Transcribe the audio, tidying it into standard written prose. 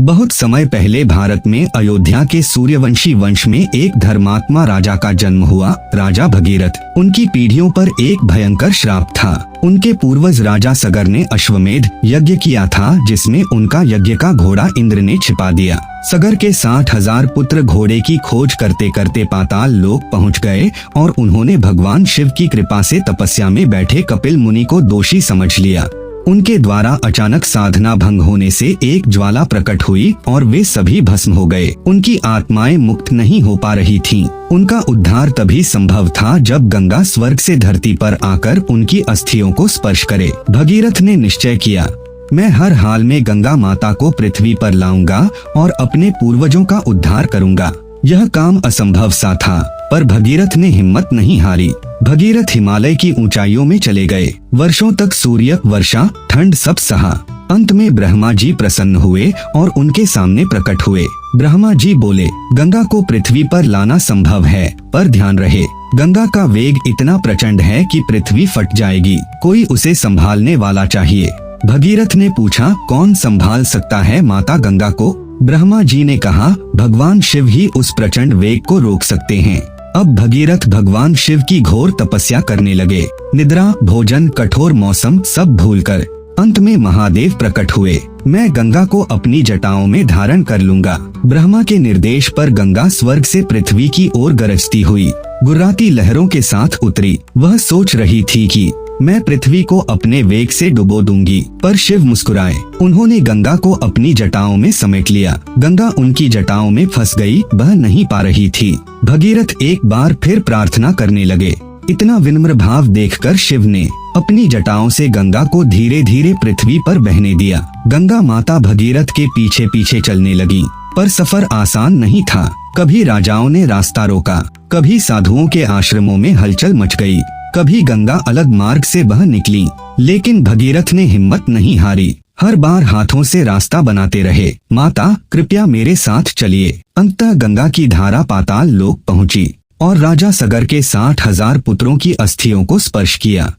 बहुत समय पहले भारत में अयोध्या के सूर्यवंशी वंश में एक धर्मात्मा राजा का जन्म हुआ, राजा भगीरथ। उनकी पीढ़ियों पर एक भयंकर श्राप था। उनके पूर्वज राजा सगर ने अश्वमेध यज्ञ किया था, जिसमें उनका यज्ञ का घोड़ा इंद्र ने छिपा दिया। सगर के 60,000 पुत्र घोड़े की खोज करते करते पाताल लोक पहुंच गए और उन्होंने भगवान शिव की कृपा से तपस्या में बैठे कपिल मुनि को दोषी समझ लिया। उनके द्वारा अचानक साधना भंग होने से एक ज्वाला प्रकट हुई और वे सभी भस्म हो गए। उनकी आत्माएं मुक्त नहीं हो पा रही थीं। उनका उद्धार तभी संभव था जब गंगा स्वर्ग से धरती पर आकर उनकी अस्थियों को स्पर्श करे। भगीरथ ने निश्चय किया, मैं हर हाल में गंगा माता को पृथ्वी पर लाऊंगा और अपने पूर्वजों का उद्धार करूंगा। यह काम असंभव सा था, पर भगीरथ ने हिम्मत नहीं हारी। भगीरथ हिमालय की ऊंचाइयों में चले गए। वर्षों तक सूर्य, वर्षा, ठंड सब सहा। अंत में ब्रह्मा जी प्रसन्न हुए और उनके सामने प्रकट हुए। ब्रह्मा जी बोले, गंगा को पृथ्वी पर लाना संभव है, पर ध्यान रहे, गंगा का वेग इतना प्रचंड है कि पृथ्वी फट जाएगी। कोई उसे संभालने वाला चाहिए। भगीरथ ने पूछा, कौन संभाल सकता है माता गंगा को? ब्रह्मा जी ने कहा, भगवान शिव ही उस प्रचंड वेग को रोक सकते हैं। अब भगीरथ भगवान शिव की घोर तपस्या करने लगे। निद्रा, भोजन, कठोर मौसम सब भूलकर अंत में महादेव प्रकट हुए। मैं गंगा को अपनी जटाओं में धारण कर लूंगा। ब्रह्मा के निर्देश पर गंगा स्वर्ग से पृथ्वी की ओर गरजती हुई गुर्राती लहरों के साथ उतरी। वह सोच रही थी कि मैं पृथ्वी को अपने वेग से डुबो दूंगी, पर शिव मुस्कुराए। उन्होंने गंगा को अपनी जटाओं में समेट लिया। गंगा उनकी जटाओं में फंस गई, बह नहीं पा रही थी। भगीरथ एक बार फिर प्रार्थना करने लगे। इतना विनम्र भाव देखकर शिव ने अपनी जटाओं से गंगा को धीरे धीरे पृथ्वी पर बहने दिया। गंगा माता भगीरथ के पीछे पीछे चलने लगी, पर सफर आसान नहीं था। कभी राजाओं ने रास्ता रोका, कभी साधुओं के आश्रमों में हलचल मच गई, कभी गंगा अलग मार्ग से बह निकली, लेकिन भगीरथ ने हिम्मत नहीं हारी। हर बार हाथों से रास्ता बनाते रहे। माता, कृपया मेरे साथ चलिए। अंततः गंगा की धारा पाताल लोक पहुंची और राजा सगर के 60,000 पुत्रों की अस्थियों को स्पर्श किया।